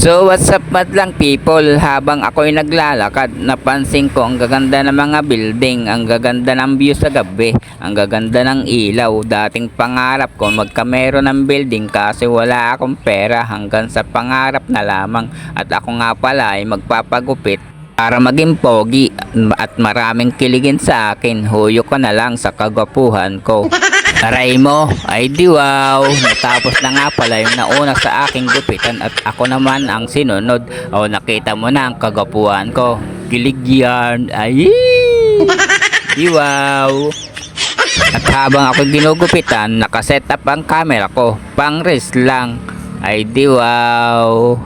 So what's up madlang people, habang ako'y naglalakad, napansin ko ang gaganda ng mga building, ang gaganda ng view sa gabi, ang gaganda ng ilaw. Dating pangarap ko magkamero ng building kasi wala akong pera, hanggang sa pangarap na lamang. At ako nga pala ay magpapagupit para maging pogi at maraming kiligin sa akin. Huyo ko na lang sa kagwapuhan ko. Aray mo, ay di wow, natapos na nga pala yung nauna sa aking gupitan at ako naman ang sinunod. O nakita mo na ang kagapuhan ko, kilig yan, ay di wow. At habang ako ginugupitan, nakaset up ang camera ko, pang rest lang, ay di wow.